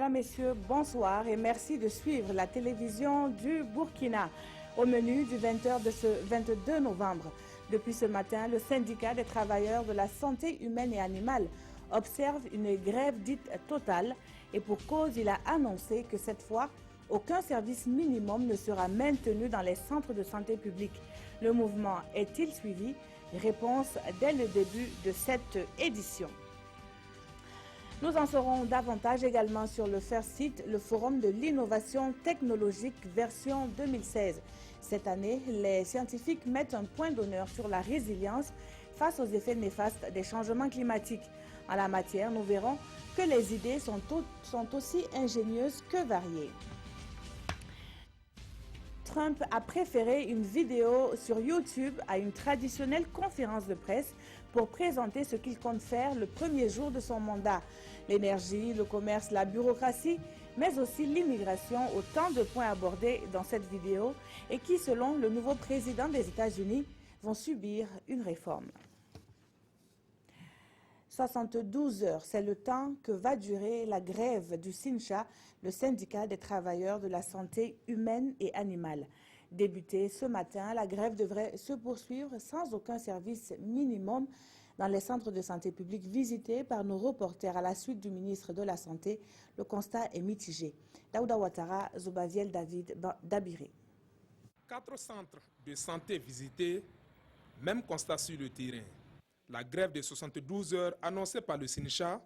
Mesdames, Messieurs, bonsoir et merci de suivre la télévision du Burkina. Au menu du 20h de ce 22 novembre. Depuis ce matin, le syndicat des travailleurs de la santé humaine et animale observe une grève dite totale et pour cause, il a annoncé que cette fois, aucun service minimum ne sera maintenu dans les centres de santé publique. Le mouvement est-il suivi? Réponse dès le début de cette édition. Nous en saurons davantage également sur le First Site, le Forum de l'innovation technologique version 2016. Cette année, les scientifiques mettent un point d'honneur sur la résilience face aux effets néfastes des changements climatiques. En la matière, nous verrons que les idées sont aussi ingénieuses que variées. Trump a préféré une vidéo sur YouTube à une traditionnelle conférence de presse pour présenter ce qu'il compte faire le premier jour de son mandat. L'énergie, le commerce, la bureaucratie, mais aussi l'immigration, autant de points abordés dans cette vidéo et qui, selon le nouveau président des États-Unis, vont subir une réforme. 72 heures, c'est le temps que va durer la grève du SYNCHA, le syndicat des travailleurs de la santé humaine et animale. Débutée ce matin, la grève devrait se poursuivre sans aucun service minimum dans les centres de santé publique visités par nos reporters à la suite du ministre de la Santé. Le constat est mitigé. Daouda Ouattara, Zobaviel David Dabiré. 4 centres de santé visités, même constat sur le terrain. La grève de 72 heures annoncée par le SYNCHA,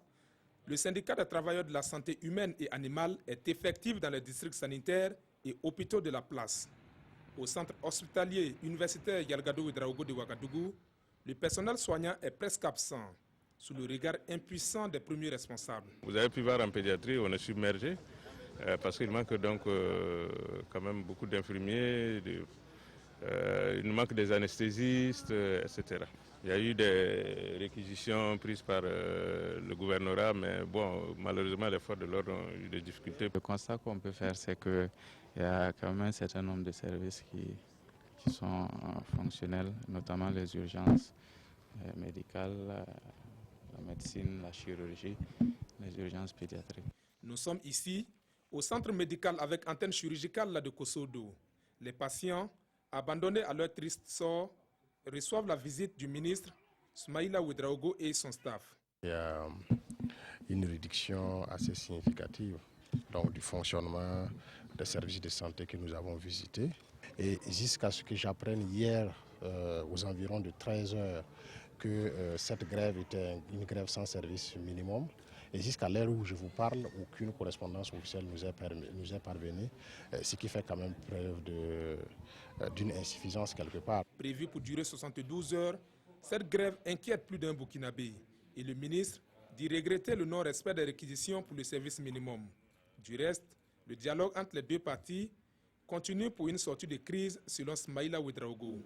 le syndicat des travailleurs de la santé humaine et animale, est effective dans les districts sanitaires et hôpitaux de la place. Au centre hospitalier universitaire Yalgado Ouedraogo de Ouagadougou, le personnel soignant est presque absent, sous le regard impuissant des premiers responsables. Vous avez pu voir en pédiatrie, on est submergé, parce qu'il manque donc quand même beaucoup d'infirmiers, il manque des anesthésistes, etc. Il y a eu des réquisitions prises par le gouvernorat, mais bon, malheureusement, les forces de l'ordre ont eu des difficultés. Le constat qu'on peut faire, c'est qu'il y a quand même un certain nombre de services qui sont fonctionnels, notamment les urgences médicales, la médecine, la chirurgie, les urgences pédiatriques. Nous sommes ici, au centre médical avec antenne chirurgicale de Kosodo. Les patients, abandonnés à leur triste sort, reçoivent la visite du ministre Soumaïla Ouedraogo et son staff. Il y a une réduction assez significative donc, du fonctionnement des services de santé que nous avons visités. Et jusqu'à ce que j'apprenne hier, aux environs de 13 heures, que cette grève était une grève sans service minimum. Et jusqu'à l'heure où je vous parle, aucune correspondance officielle nous est parvenue, ce qui fait quand même preuve d'une insuffisance quelque part. Prévue pour durer 72 heures, cette grève inquiète plus d'un Burkinabé. Et le ministre dit regretter le non-respect des réquisitions pour le service minimum. Du reste, le dialogue entre les deux parties continue pour une sortie de crise selon Soumaïla Ouedraogo.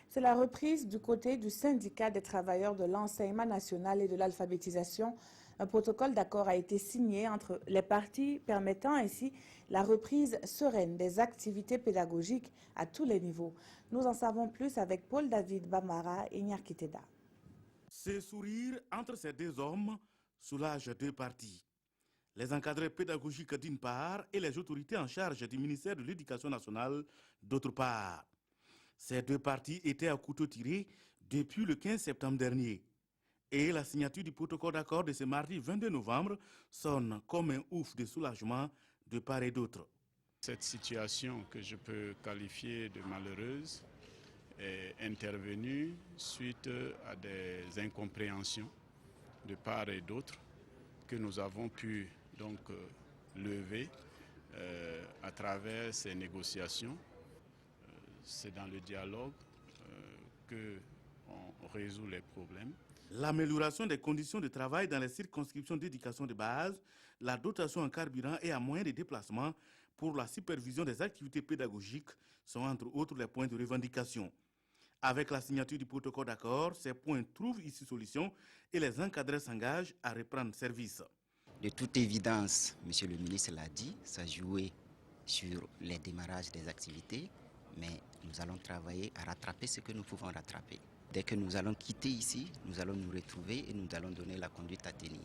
C'est la reprise du côté du syndicat des travailleurs de l'enseignement national et de l'alphabétisation. Un protocole d'accord a été signé entre les parties permettant ainsi la reprise sereine des activités pédagogiques à tous les niveaux. Nous en savons plus avec Paul-David Bamara et Nyarkiteda. Ce sourire entre ces deux hommes soulage deux parties. Les encadrés pédagogiques d'une part et les autorités en charge du ministère de l'Éducation nationale d'autre part. Ces deux parties étaient à couteau tiré depuis le 15 septembre dernier. Et la signature du protocole d'accord de ce mardi 22 novembre sonne comme un ouf de soulagement de part et d'autre. Cette situation que je peux qualifier de malheureuse est intervenue suite à des incompréhensions de part et d'autre que nous avons pu donc lever à travers ces négociations. C'est dans le dialogue qu'on résout les problèmes. L'amélioration des conditions de travail dans les circonscriptions d'éducation de base, la dotation en carburant et à moyens de déplacement pour la supervision des activités pédagogiques sont entre autres les points de revendication. Avec la signature du protocole d'accord, ces points trouvent ici solution et les encadrés s'engagent à reprendre service. De toute évidence, monsieur le ministre l'a dit, ça jouait sur les démarrages des activités, mais nous allons travailler à rattraper ce que nous pouvons rattraper. Dès que nous allons quitter ici, nous allons nous retrouver et nous allons donner la conduite à tenir.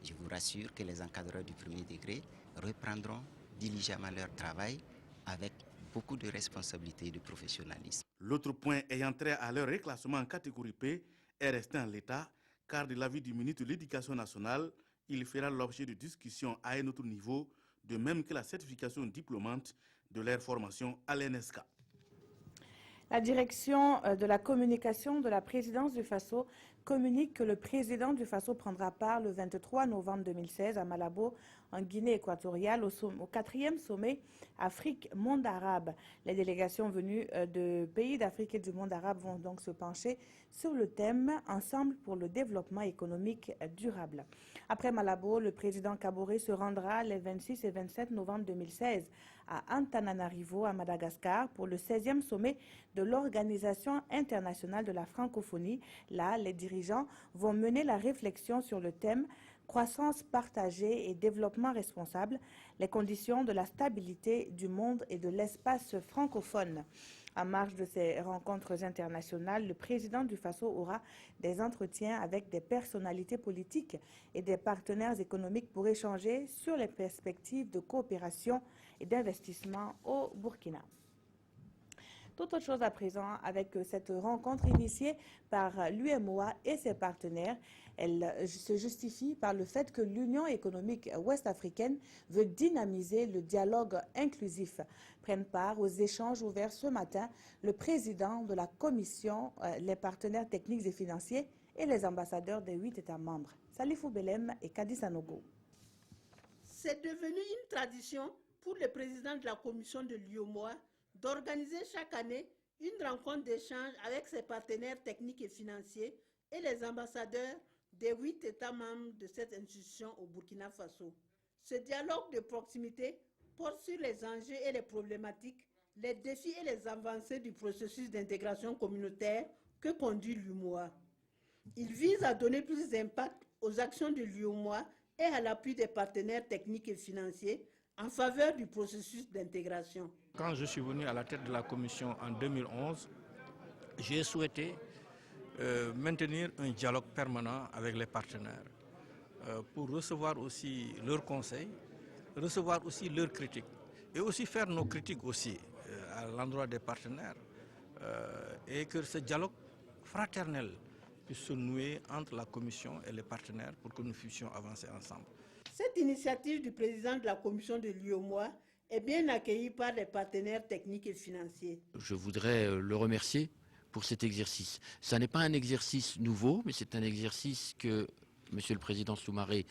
Je vous rassure que les encadreurs du premier degré reprendront diligemment leur travail avec beaucoup de responsabilité et de professionnalisme. L'autre point ayant trait à leur reclassement en catégorie P est resté en l'état, car de l'avis du ministre de l'Éducation nationale, il fera l'objet de discussions à un autre niveau, de même que la certification diplômante de leur formation à l'NSK. La direction de la communication de la présidence du Faso communique que le président du Faso prendra part le 23 novembre 2016 à Malabo, en Guinée équatoriale, au 4e sommet Afrique-Monde arabe. Les délégations venues de pays d'Afrique et du monde arabe vont donc se pencher sur le thème « Ensemble pour le développement économique durable ». Après Malabo, le président Kaboré se rendra les 26 et 27 novembre 2016 à Antananarivo, à Madagascar, pour le 16e sommet de l'Organisation internationale de la francophonie. Là, les dirigeants vont mener la réflexion sur le thème croissance partagée et développement responsable, les conditions de la stabilité du monde et de l'espace francophone. En marge de ces rencontres internationales, le président du Faso aura des entretiens avec des personnalités politiques et des partenaires économiques pour échanger sur les perspectives de coopération et d'investissement au Burkina. Toute autre chose à présent avec cette rencontre initiée par l'UEMOA et ses partenaires. Elle se justifie par le fait que l'Union économique ouest-africaine veut dynamiser le dialogue inclusif. Prennent part aux échanges ouverts ce matin le président de la Commission, les partenaires techniques et financiers et les ambassadeurs des 8 États membres. Salifou Belem et Kadi Sanogo. C'est devenu une tradition pour le président de la Commission de l'UEMOA d'organiser chaque année une rencontre d'échange avec ses partenaires techniques et financiers et les ambassadeurs des 8 États membres de cette institution au Burkina Faso. Ce dialogue de proximité porte sur les enjeux et les problématiques, les défis et les avancées du processus d'intégration communautaire que conduit l'UEMOA. Il vise à donner plus d'impact aux actions de l'UEMOA et à l'appui des partenaires techniques et financiers en faveur du processus d'intégration. Quand je suis venu à la tête de la commission en 2011, j'ai souhaité maintenir un dialogue permanent avec les partenaires pour recevoir aussi leurs conseils, recevoir aussi leurs critiques et aussi faire nos critiques aussi à l'endroit des partenaires et que ce dialogue fraternel puisse se nouer entre la commission et les partenaires pour que nous puissions avancer ensemble. Cette initiative du président de la commission de l'UEMOA est bien accueillie par les partenaires techniques et financiers. Je voudrais le remercier pour cet exercice. Ce n'est pas un exercice nouveau, mais c'est un exercice que M. le Président Soumaré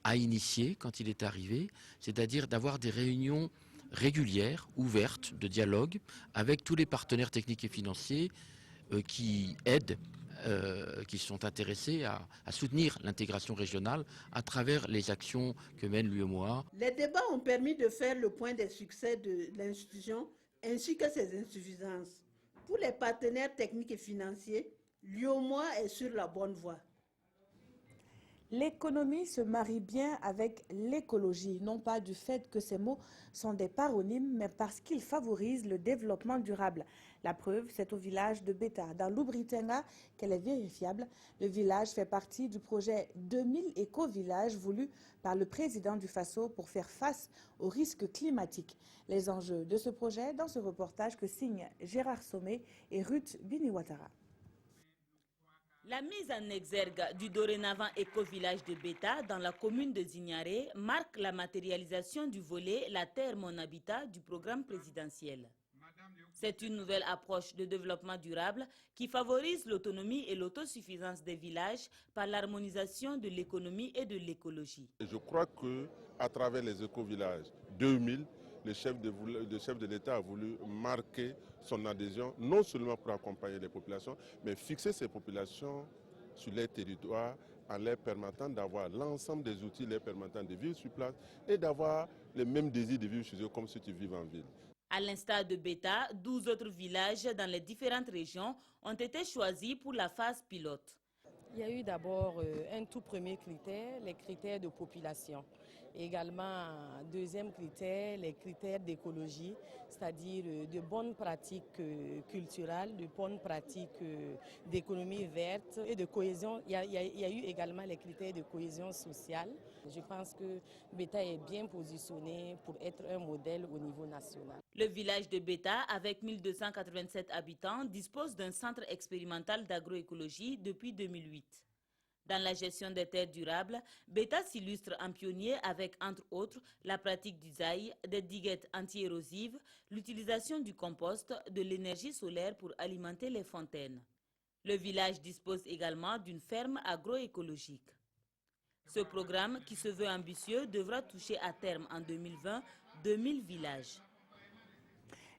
a initié quand il est arrivé, c'est-à-dire d'avoir des réunions régulières, ouvertes, de dialogue, avec tous les partenaires techniques et financiers qui aident, qui sont intéressés à soutenir l'intégration régionale à travers les actions que mène l'UEMOA. Les débats ont permis de faire le point des succès de l'institution ainsi que ses insuffisances. Pour les partenaires techniques et financiers, l'UEMOA est sur la bonne voie. L'économie se marie bien avec l'écologie, non pas du fait que ces mots sont des paronymes, mais parce qu'ils favorisent le développement durable. La preuve, c'est au village de Beta, dans l'Oubritenga, qu'elle est vérifiable. Le village fait partie du projet 2000 éco-villages voulu par le président du Faso pour faire face aux risques climatiques. Les enjeux de ce projet dans ce reportage que signent Gérard Sommet et Ruth Biniwatara. La mise en exergue du dorénavant éco-village de Beta dans la commune de Zignaré marque la matérialisation du volet « La terre, mon habitat » du programme présidentiel. C'est une nouvelle approche de développement durable qui favorise l'autonomie et l'autosuffisance des villages par l'harmonisation de l'économie et de l'écologie. Je crois qu'à travers les éco-villages 2000, le chef de l'État a voulu marquer son adhésion, non seulement pour accompagner les populations, mais fixer ces populations sur les territoires en leur permettant d'avoir l'ensemble des outils leur permettant de vivre sur place et d'avoir le même désir de vivre chez eux comme si tu vivais en ville. À l'instar de Beta, 12 autres villages dans les différentes régions ont été choisis pour la phase pilote. Il y a eu d'abord un tout premier critère, les critères de population. Également, deuxième critère, les critères d'écologie, c'est-à-dire de bonnes pratiques culturelles, de bonnes pratiques d'économie verte et de cohésion. Il y a eu également les critères de cohésion sociale. Je pense que Beta est bien positionné pour être un modèle au niveau national. Le village de Beta, avec 1287 habitants, dispose d'un centre expérimental d'agroécologie depuis 2008. Dans la gestion des terres durables, Beta s'illustre en pionnier avec, entre autres, la pratique du zaï, des diguettes anti-érosives, l'utilisation du compost, de l'énergie solaire pour alimenter les fontaines. Le village dispose également d'une ferme agroécologique. Ce programme, qui se veut ambitieux, devra toucher à terme en 2020 2000 villages.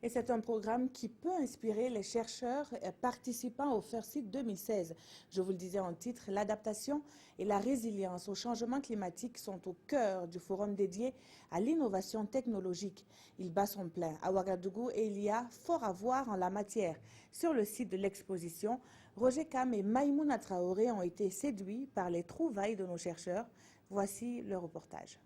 Et c'est un programme qui peut inspirer les chercheurs participant au FIRST 2016. Je vous le disais en titre, l'adaptation et la résilience au changement climatique sont au cœur du forum dédié à l'innovation technologique. Il bat son plein à Ouagadougou et il y a fort à voir en la matière. Sur le site de l'exposition, Roger Kam et Maïmouna Traoré ont été séduits par les trouvailles de nos chercheurs. Voici le reportage.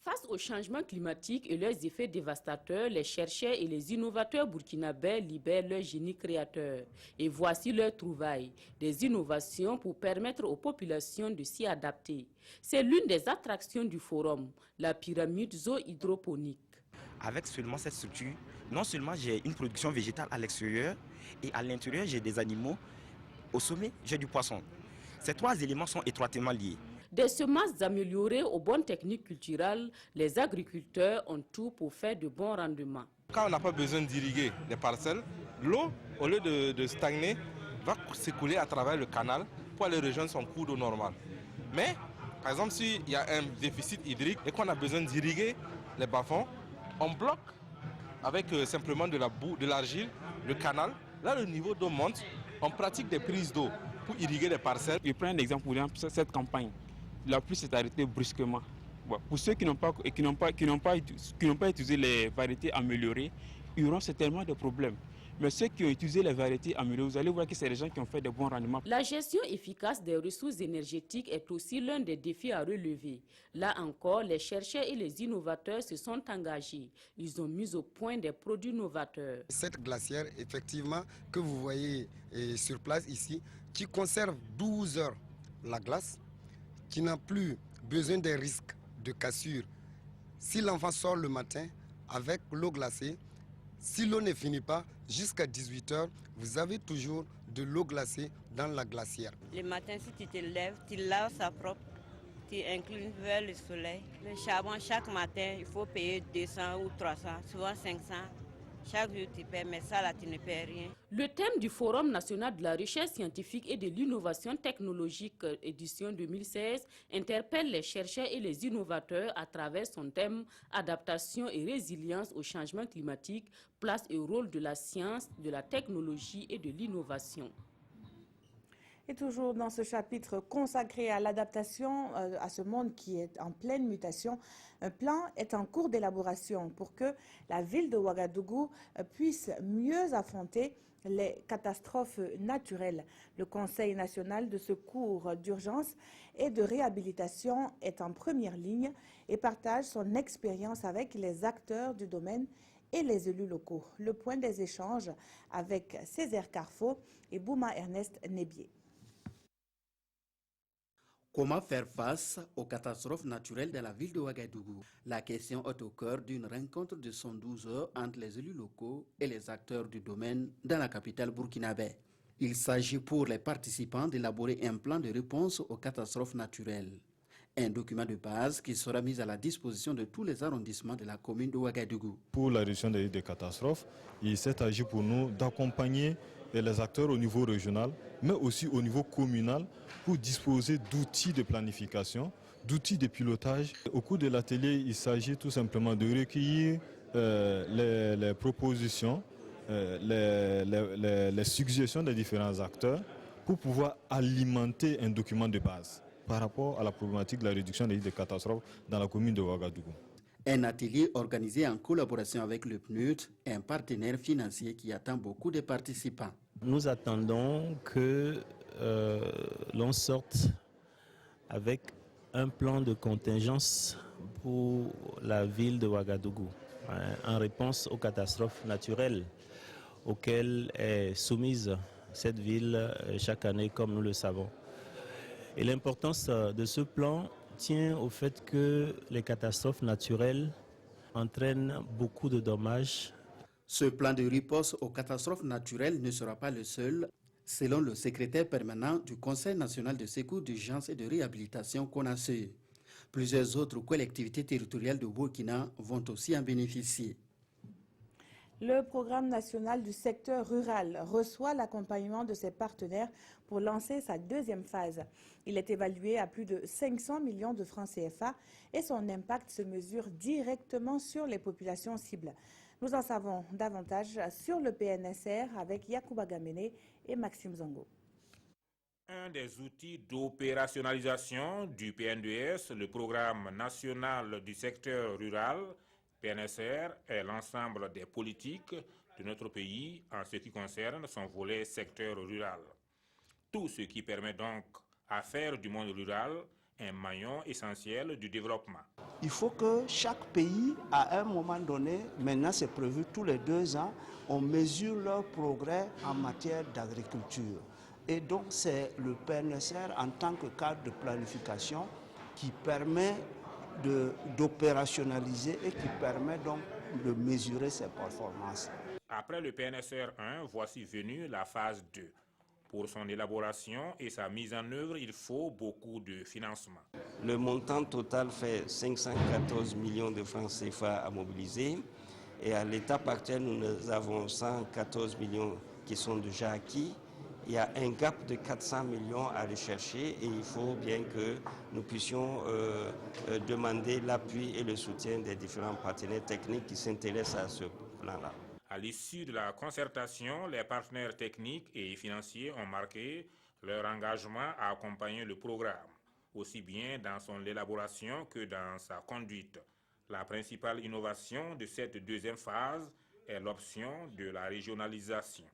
Face au changement climatique et leurs effets dévastateurs, les chercheurs et les innovateurs burkinabés libèrent leur génie créateur. Et voici leurs trouvailles, des innovations pour permettre aux populations de s'y adapter. C'est l'une des attractions du forum, la pyramide zoo-hydroponique. Avec seulement cette structure, non seulement j'ai une production végétale à l'extérieur, et à l'intérieur j'ai des animaux, au sommet j'ai du poisson. Ces trois éléments sont étroitement liés. Des semences améliorées aux bonnes techniques culturelles, les agriculteurs ont tout pour faire de bons rendements. Quand on n'a pas besoin d'irriguer les parcelles, l'eau, au lieu de stagner, va s'écouler à travers le canal pour aller rejoindre son cours d'eau normal. Mais, par exemple, s'il y a un déficit hydrique et qu'on a besoin d'irriguer les bas-fonds, on bloque avec simplement de la boue, de l'argile, le canal. Là, le niveau d'eau monte, on pratique des prises d'eau pour irriguer les parcelles. Je prends un exemple pour cette campagne. La pluie s'est arrêtée brusquement. Bon, pour ceux qui n'ont pas utilisé les variétés améliorées, ils auront certainement des problèmes. Mais ceux qui ont utilisé les variétés améliorées, vous allez voir que c'est des gens qui ont fait de bons rendements. La gestion efficace des ressources énergétiques est aussi l'un des défis à relever. Là encore, les chercheurs et les innovateurs se sont engagés. Ils ont mis au point des produits novateurs. Cette glacière, effectivement, que vous voyez sur place ici, qui conserve 12 heures la glace, qui n'a plus besoin des risques de cassure. Si l'enfant sort le matin avec l'eau glacée, si l'eau ne finit pas, jusqu'à 18 heures, vous avez toujours de l'eau glacée dans la glacière. Le matin, si tu te lèves, tu laves ça propre, tu inclines vers le soleil. Le charbon, chaque matin, il faut payer 200 ou 300, souvent 500. Chaque jour, tu paies, mais ça, là, tu ne paies rien. Le thème du Forum national de la recherche scientifique et de l'innovation technologique édition 2016 interpelle les chercheurs et les innovateurs à travers son thème « Adaptation et résilience au changement climatique, place et rôle de la science, de la technologie et de l'innovation ». Et toujours dans ce chapitre consacré à l'adaptation à ce monde qui est en pleine mutation, un plan est en cours d'élaboration pour que la ville de Ouagadougou puisse mieux affronter les catastrophes naturelles. Le Conseil national de secours d'urgence et de réhabilitation est en première ligne et partage son expérience avec les acteurs du domaine et les élus locaux. Le point des échanges avec Césaire Carfo et Bouma Ernest Nébier. Comment faire face aux catastrophes naturelles dans la ville de Ouagadougou? La question est au cœur d'une rencontre de 112 heures entre les élus locaux et les acteurs du domaine dans la capitale burkinabé. Il s'agit pour les participants d'élaborer un plan de réponse aux catastrophes naturelles. Un document de base qui sera mis à la disposition de tous les arrondissements de la commune de Ouagadougou. Pour la réduction des catastrophes, il s'est agi pour nous d'accompagner les acteurs au niveau régional, mais aussi au niveau communal, pour disposer d'outils de planification, d'outils de pilotage. Au cours de l'atelier, il s'agit tout simplement de recueillir les propositions, les suggestions des différents acteurs pour pouvoir alimenter un document de base par rapport à la problématique de la réduction des catastrophes dans la commune de Ouagadougou. Un atelier organisé en collaboration avec le PNUD, un partenaire financier qui attend beaucoup de participants. Nous attendons que l'on sorte avec un plan de contingence pour la ville de Ouagadougou, en réponse aux catastrophes naturelles auxquelles est soumise cette ville chaque année, comme nous le savons. Et l'importance de ce plan tient au fait que les catastrophes naturelles entraînent beaucoup de dommages. Ce plan de riposte aux catastrophes naturelles ne sera pas le seul, selon le secrétaire permanent du Conseil national de secours d'urgence et de réhabilitation CONASE. Plusieurs autres collectivités territoriales de Burkina vont aussi en bénéficier. Le programme national du secteur rural reçoit l'accompagnement de ses partenaires pour lancer sa deuxième phase. Il est évalué à plus de 500 millions de francs CFA et son impact se mesure directement sur les populations cibles. Nous en savons davantage sur le PNSR avec Yacouba Gamene et Maxime Zongo. Un des outils d'opérationnalisation du PNDS, le programme national du secteur rural, PNSR, est l'ensemble des politiques de notre pays en ce qui concerne son volet secteur rural. Tout ce qui permet donc à faire du monde rural un maillon essentiel du développement. Il faut que chaque pays, à un moment donné, maintenant c'est prévu tous les 2 ans, on mesure leur progrès en matière d'agriculture. Et donc c'est le PNSR en tant que cadre de planification qui permet d'opérationnaliser et qui permet donc de mesurer ses performances. Après le PNSR 1, voici venue la phase 2. Pour son élaboration et sa mise en œuvre, il faut beaucoup de financement. Le montant total fait 514 millions de francs CFA à mobiliser. Et à l'étape actuelle, nous avons 114 millions qui sont déjà acquis. Il y a un gap de 400 millions à rechercher et il faut bien que nous puissions demander l'appui et le soutien des différents partenaires techniques qui s'intéressent à ce plan-là. À l'issue de la concertation, les partenaires techniques et financiers ont marqué leur engagement à accompagner le programme, aussi bien dans son élaboration que dans sa conduite. La principale innovation de cette deuxième phase est l'option de la régionalisation.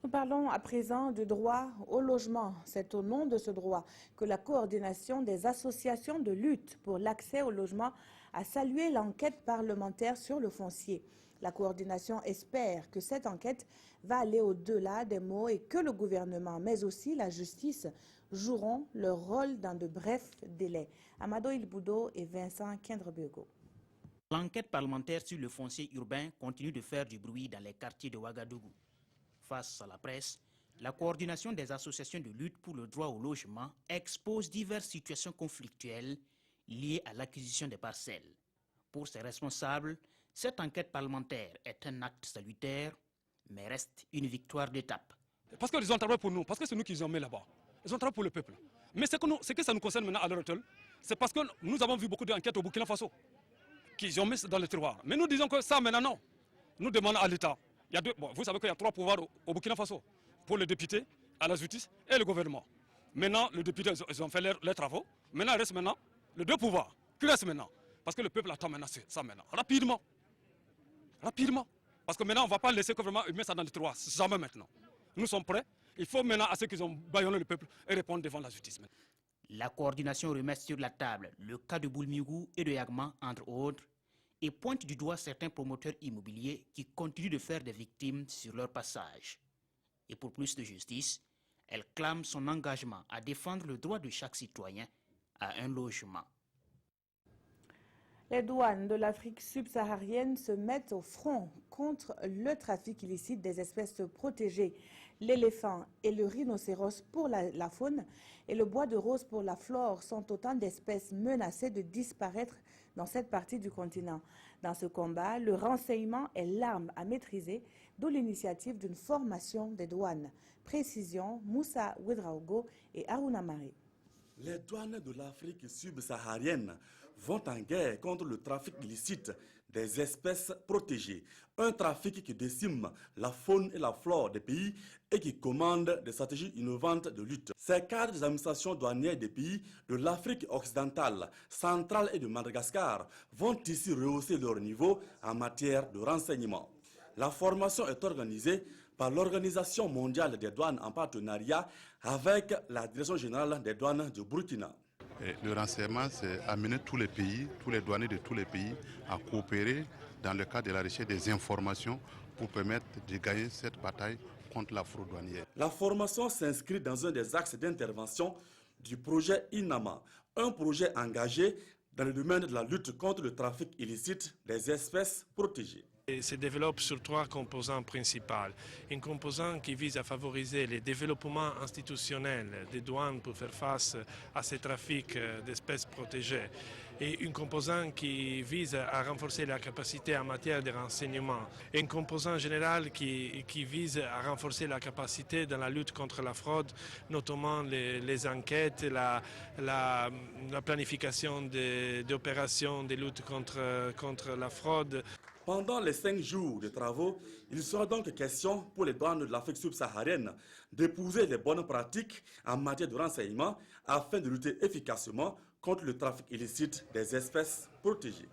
Nous parlons à présent du droit au logement. C'est au nom de ce droit que la coordination des associations de lutte pour l'accès au logement a salué l'enquête parlementaire sur le foncier. La coordination espère que cette enquête va aller au-delà des mots et que le gouvernement, mais aussi la justice, joueront leur rôle dans de brefs délais. Amado Ilboudo et Vincent Kendrebego. L'enquête parlementaire sur le foncier urbain continue de faire du bruit dans les quartiers de Ouagadougou. Face à la presse, la coordination des associations de lutte pour le droit au logement expose diverses situations conflictuelles liées à l'acquisition des parcelles. Pour ses responsables, cette enquête parlementaire est un acte salutaire, mais reste une victoire d'étape. Parce qu'ils ont travaillé pour nous, parce que c'est nous qui les ont mis là-bas. Ils ont travaillé pour le peuple. Mais ce que ça nous concerne maintenant à l'heure actuelle, c'est parce que nous avons vu beaucoup d'enquêtes au Burkina Faso qu'ils ont mis dans le tiroir. Mais nous disons que ça maintenant non. Nous demandons à l'État. Vous savez qu'il y a 3 pouvoirs au Burkina Faso, pour les députés, à la justice et le gouvernement. Maintenant, les députés ils ont fait leurs travaux. Maintenant, il reste maintenant les 2 pouvoirs. Qui reste maintenant? Parce que le peuple attend maintenant ça maintenant. Rapidement. Rapidement. Parce que maintenant, on ne va pas laisser que vraiment mettre ça dans le tiroir. Jamais maintenant. Nous sommes prêts. Il faut maintenant à ceux qui ont bâillonné le peuple et répondre devant la justice. La coordination remet sur la table le cas de Boulmigou et de Yagma, entre autres, et pointe du doigt certains promoteurs immobiliers qui continuent de faire des victimes sur leur passage. Et pour plus de justice, elle clame son engagement à défendre le droit de chaque citoyen à un logement. Les douanes de l'Afrique subsaharienne se mettent au front contre le trafic illicite des espèces protégées. L'éléphant et le rhinocéros pour la faune et le bois de rose pour la flore sont autant d'espèces menacées de disparaître dans cette partie du continent. Dans ce combat, le renseignement est l'arme à maîtriser, d'où l'initiative d'une formation des douanes. Précision, Moussa Ouedraogo et Aruna Mari. Les douanes de l'Afrique subsaharienne vont en guerre contre le trafic illicite des espèces protégées. Un trafic qui décime la faune et la flore des pays et qui commande des stratégies innovantes de lutte. Ces cadres des administrations douanières des pays de l'Afrique occidentale, centrale et de Madagascar vont ici rehausser leur niveau en matière de renseignement. La formation est organisée par l'Organisation mondiale des douanes en partenariat avec la Direction générale des douanes du Burkina. Et le renseignement, c'est amener tous les pays, tous les douaniers de tous les pays à coopérer dans le cadre de la recherche des informations pour permettre de gagner cette bataille contre la fraude douanière. La formation s'inscrit dans un des axes d'intervention du projet INAMA, un projet engagé dans le domaine de la lutte contre le trafic illicite des espèces protégées. Il se développe sur 3 composants principaux. Une composante qui vise à favoriser le développement institutionnel des douanes pour faire face à ces trafics d'espèces protégées. Et une composante qui vise à renforcer la capacité en matière de renseignement. Et une composante générale qui vise à renforcer la capacité dans la lutte contre la fraude, notamment les enquêtes, la planification d'opérations de lutte contre la fraude. Pendant les 5 jours de travaux, il sera donc question pour les douanes de l'Afrique subsaharienne d'épouser les bonnes pratiques en matière de renseignement afin de lutter efficacement contre le trafic illicite des espèces protégées.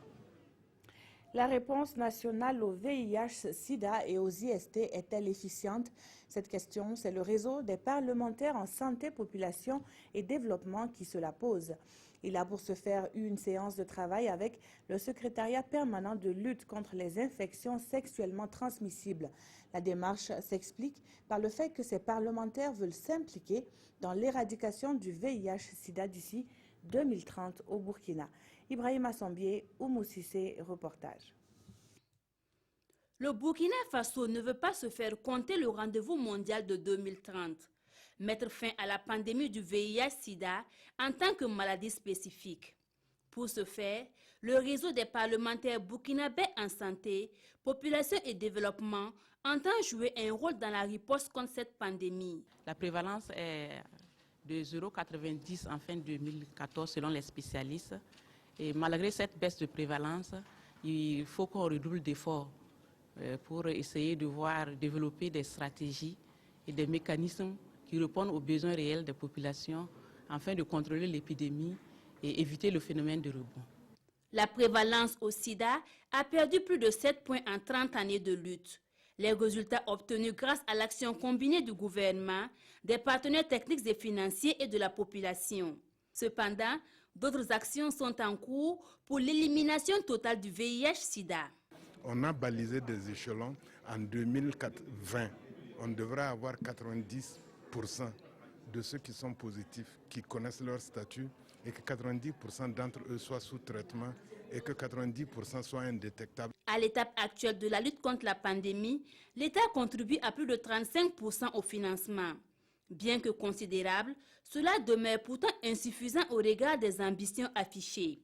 La réponse nationale au VIH-Sida et aux IST est-elle efficiente? Cette question, c'est le réseau des parlementaires en santé, population et développement qui se la pose. Il a pour ce faire eu une séance de travail avec le secrétariat permanent de lutte contre les infections sexuellement transmissibles. La démarche s'explique par le fait que ces parlementaires veulent s'impliquer dans l'éradication du VIH-Sida d'ici 2030 au Burkina. Ibrahim Assambié, Oumou Sissé, reportage. Le Burkina Faso ne veut pas se faire compter le rendez-vous mondial de 2030. Mettre fin à la pandémie du VIH-Sida en tant que maladie spécifique. Pour ce faire, le réseau des parlementaires burkinabés en santé, population et développement entend jouer un rôle dans la riposte contre cette pandémie. La prévalence est de 0,90 en fin 2014 selon les spécialistes. Et malgré cette baisse de prévalence, il faut qu'on redouble d'efforts pour essayer de développer des stratégies et des mécanismes qui répondent aux besoins réels des populations afin de contrôler l'épidémie et éviter le phénomène de rebond. La prévalence au sida a perdu plus de 7 points en 30 années de lutte. Les résultats obtenus grâce à l'action combinée du gouvernement, des partenaires techniques et financiers et de la population. Cependant, d'autres actions sont en cours pour l'élimination totale du VIH-Sida. On a balisé des échelons en 2020. On devrait avoir 90% de ceux qui sont positifs, qui connaissent leur statut, et que 90% d'entre eux soient sous traitement et que 90% soient indétectables. À l'étape actuelle de la lutte contre la pandémie, l'État contribue à plus de 35% au financement. Bien que considérable, cela demeure pourtant insuffisant au regard des ambitions affichées.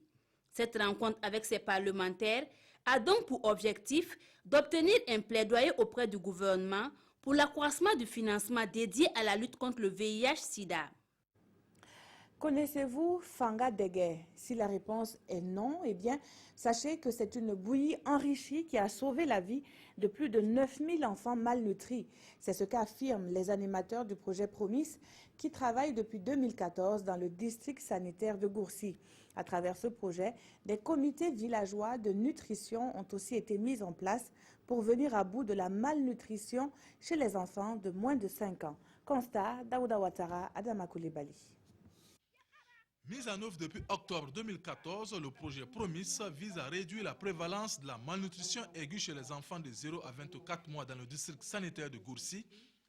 Cette rencontre avec ces parlementaires a donc pour objectif d'obtenir un plaidoyer auprès du gouvernement pour l'accroissement du financement dédié à la lutte contre le VIH-Sida. Connaissez-vous Fanga Degué? Si la réponse est non, eh bien, sachez que c'est une bouillie enrichie qui a sauvé la vie de plus de 9000 enfants malnutris. C'est ce qu'affirment les animateurs du projet Promis qui travaillent depuis 2014 dans le district sanitaire de Gourcy. À travers ce projet, des comités villageois de nutrition ont aussi été mis en place pour venir à bout de la malnutrition chez les enfants de moins de 5 ans. Constat, Daouda Ouattara, Adama Koulibaly. Mis en œuvre depuis octobre 2014, le projet Promis vise à réduire la prévalence de la malnutrition aiguë chez les enfants de 0 à 24 mois dans le district sanitaire de Gourcy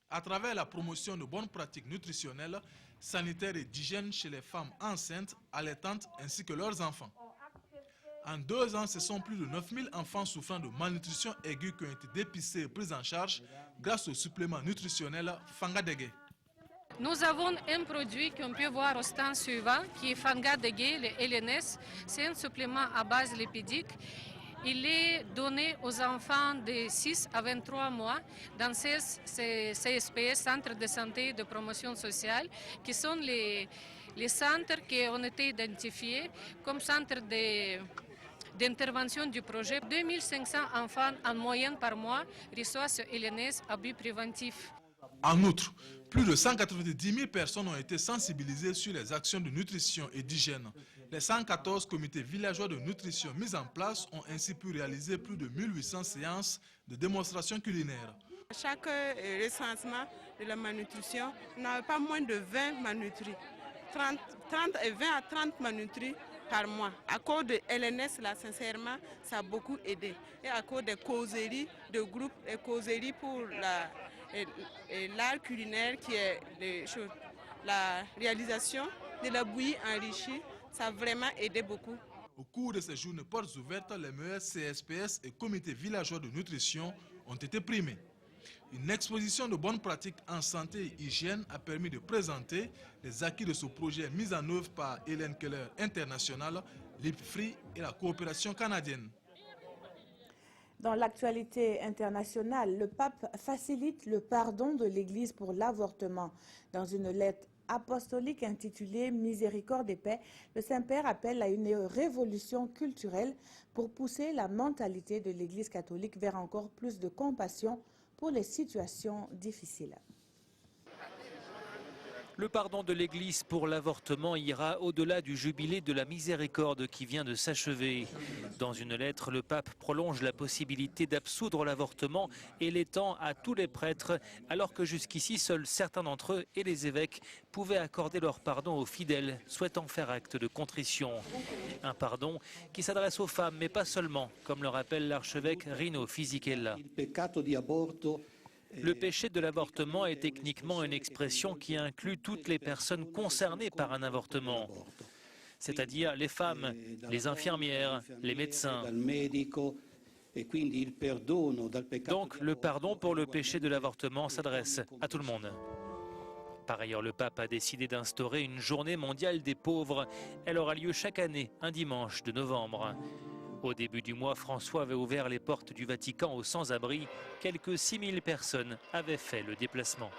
à travers la promotion de bonnes pratiques nutritionnelles, sanitaires et d'hygiène chez les femmes enceintes, allaitantes ainsi que leurs enfants. En 2 ans, ce sont plus de 9000 enfants souffrant de malnutrition aiguë qui ont été dépistés et pris en charge grâce au supplément nutritionnel Fanga Degué. Nous avons un produit qu'on peut voir au stand suivant, qui est Fanga Degué, le LNS. C'est un supplément à base lipidique. Il est donné aux enfants de 6 à 23 mois dans ces CSPS, Centres de santé et de promotion sociale, qui sont les centres qui ont été identifiés comme centres d'intervention du projet. 2500 enfants en moyenne par mois reçoivent ce LNS à but préventif. En outre, plus de 190 000 personnes ont été sensibilisées sur les actions de nutrition et d'hygiène. Les 114 comités villageois de nutrition mis en place ont ainsi pu réaliser plus de 1800 séances de démonstration culinaire. Chaque recensement de la malnutrition, on n'avait pas moins de 20 malnutris, 30 et 20 à 30 malnutris par mois. À cause de LNS, là, sincèrement, ça a beaucoup aidé. Et à cause des causeries de groupe, des causeries pour l'art culinaire qui est la réalisation de la bouillie enrichie, ça a vraiment aidé beaucoup. Au cours de ces journées portes ouvertes, les meilleurs CSPS et comités villageois de nutrition ont été primés. Une exposition de bonnes pratiques en santé et hygiène a permis de présenter les acquis de ce projet mis en œuvre par Hélène Keller International, l'IPFRI et la coopération canadienne. Dans l'actualité internationale, le pape facilite le pardon de l'Église pour l'avortement. Dans une lettre apostolique intitulée « Miséricorde et paix », le Saint-Père appelle à une révolution culturelle pour pousser la mentalité de l'Église catholique vers encore plus de compassion pour les situations difficiles. Le pardon de l'Église pour l'avortement ira au-delà du jubilé de la miséricorde qui vient de s'achever. Dans une lettre, le pape prolonge la possibilité d'absoudre l'avortement et l'étend à tous les prêtres, alors que jusqu'ici, seuls certains d'entre eux et les évêques pouvaient accorder leur pardon aux fidèles souhaitant faire acte de contrition. Un pardon qui s'adresse aux femmes, mais pas seulement, comme le rappelle l'archevêque Rino Fisichella. Le péché de l'avortement est techniquement une expression qui inclut toutes les personnes concernées par un avortement, c'est-à-dire les femmes, les infirmières, les médecins. Donc le pardon pour le péché de l'avortement s'adresse à tout le monde. Par ailleurs, le pape a décidé d'instaurer une journée mondiale des pauvres. Elle aura lieu chaque année, un dimanche de novembre. Au début du mois, François avait ouvert les portes du Vatican aux sans-abri. Quelques 6000 personnes avaient fait le déplacement.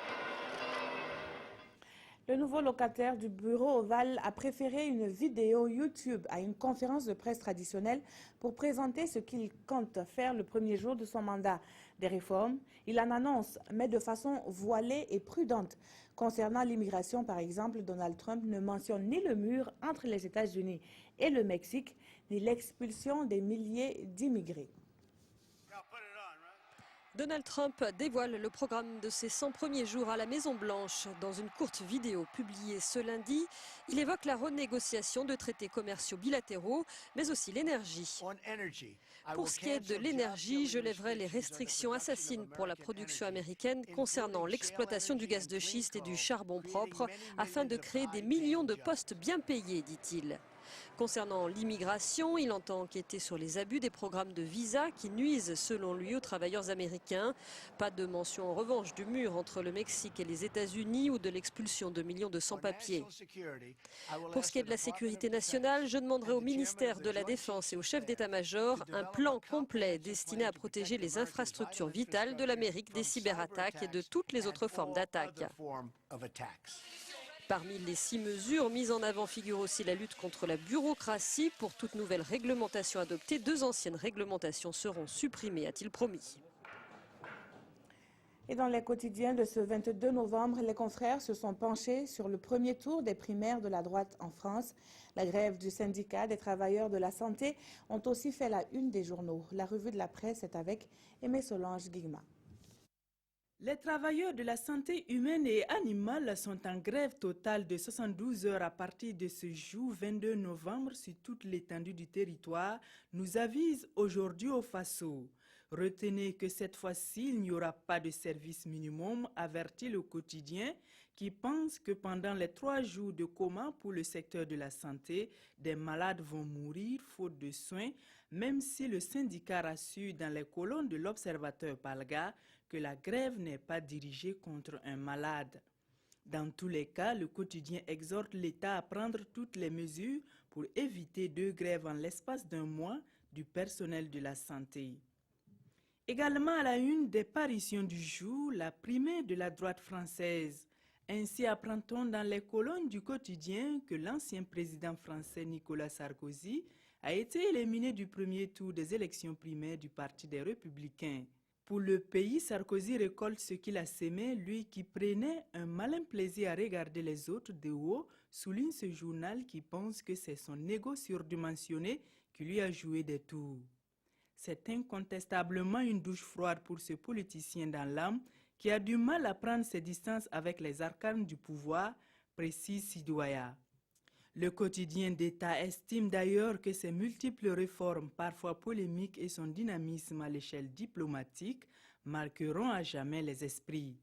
Le nouveau locataire du bureau ovale a préféré une vidéo YouTube à une conférence de presse traditionnelle pour présenter ce qu'il compte faire le premier jour de son mandat. Des réformes, il en annonce, mais de façon voilée et prudente. Concernant l'immigration, par exemple, Donald Trump ne mentionne ni le mur entre les États-Unis et le Mexique, ni l'expulsion des milliers d'immigrés. Donald Trump dévoile le programme de ses 100 premiers jours à la Maison-Blanche. Dans une courte vidéo publiée ce lundi, il évoque la renégociation de traités commerciaux bilatéraux, mais aussi l'énergie. Pour ce qui est de l'énergie, je lèverai les restrictions assassines pour la production américaine concernant l'exploitation du gaz de schiste et du charbon propre afin de créer des millions de postes bien payés, dit-il. Concernant l'immigration, il entend enquêter sur les abus des programmes de visa qui nuisent selon lui aux travailleurs américains. Pas de mention en revanche du mur entre le Mexique et les États-Unis ou de l'expulsion de millions de sans-papiers. Pour ce qui est de la sécurité nationale, je demanderai au ministère de la Défense et au chef d'état-major un plan complet destiné à protéger les infrastructures vitales de l'Amérique des cyberattaques et de toutes les autres formes d'attaques. Parmi les 6 mesures mises en avant figure aussi la lutte contre la bureaucratie. Pour toute nouvelle réglementation adoptée, 2 anciennes réglementations seront supprimées, a-t-il promis. Et dans les quotidiens de ce 22 novembre, les confrères se sont penchés sur le premier tour des primaires de la droite en France. La grève du syndicat des travailleurs de la santé ont aussi fait la une des journaux. La revue de la presse est avec Aimé Solange Guigma. Les travailleurs de la santé humaine et animale sont en grève totale de 72 heures à partir de ce jour 22 novembre sur toute l'étendue du territoire, nous avise aujourd'hui au Faso. Retenez que cette fois-ci, il n'y aura pas de service minimum, avertit le quotidien, qui pense que pendant les 3 jours de coma pour le secteur de la santé, des malades vont mourir faute de soins, même si le syndicat rassure dans les colonnes de l'Observateur Palga que la grève n'est pas dirigée contre un malade. Dans tous les cas, le quotidien exhorte l'État à prendre toutes les mesures pour éviter 2 grèves en l'espace d'un mois du personnel de la santé. Également à la une des parutions du jour, la primaire de la droite française. Ainsi apprend-on dans les colonnes du quotidien que l'ancien président français Nicolas Sarkozy a été éliminé du premier tour des élections primaires du Parti des Républicains. Pour le pays, Sarkozy récolte ce qu'il a sémé, lui qui prenait un malin plaisir à regarder les autres de haut, souligne ce journal qui pense que c'est son ego surdimensionné qui lui a joué des tours. C'est incontestablement une douche froide pour ce politicien dans l'âme qui a du mal à prendre ses distances avec les arcanes du pouvoir, précise Sidouaya. Le quotidien d'État estime d'ailleurs que ces multiples réformes, parfois polémiques, et son dynamisme à l'échelle diplomatique marqueront à jamais les esprits.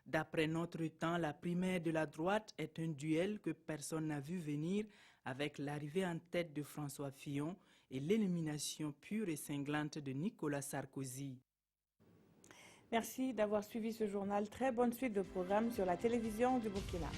D'après notre temps, la primaire de la droite est un duel que personne n'a vu venir avec l'arrivée en tête de François Fillon et l'élimination pure et cinglante de Nicolas Sarkozy. Merci d'avoir suivi ce journal. Très bonne suite de programmes sur la télévision du Burkina.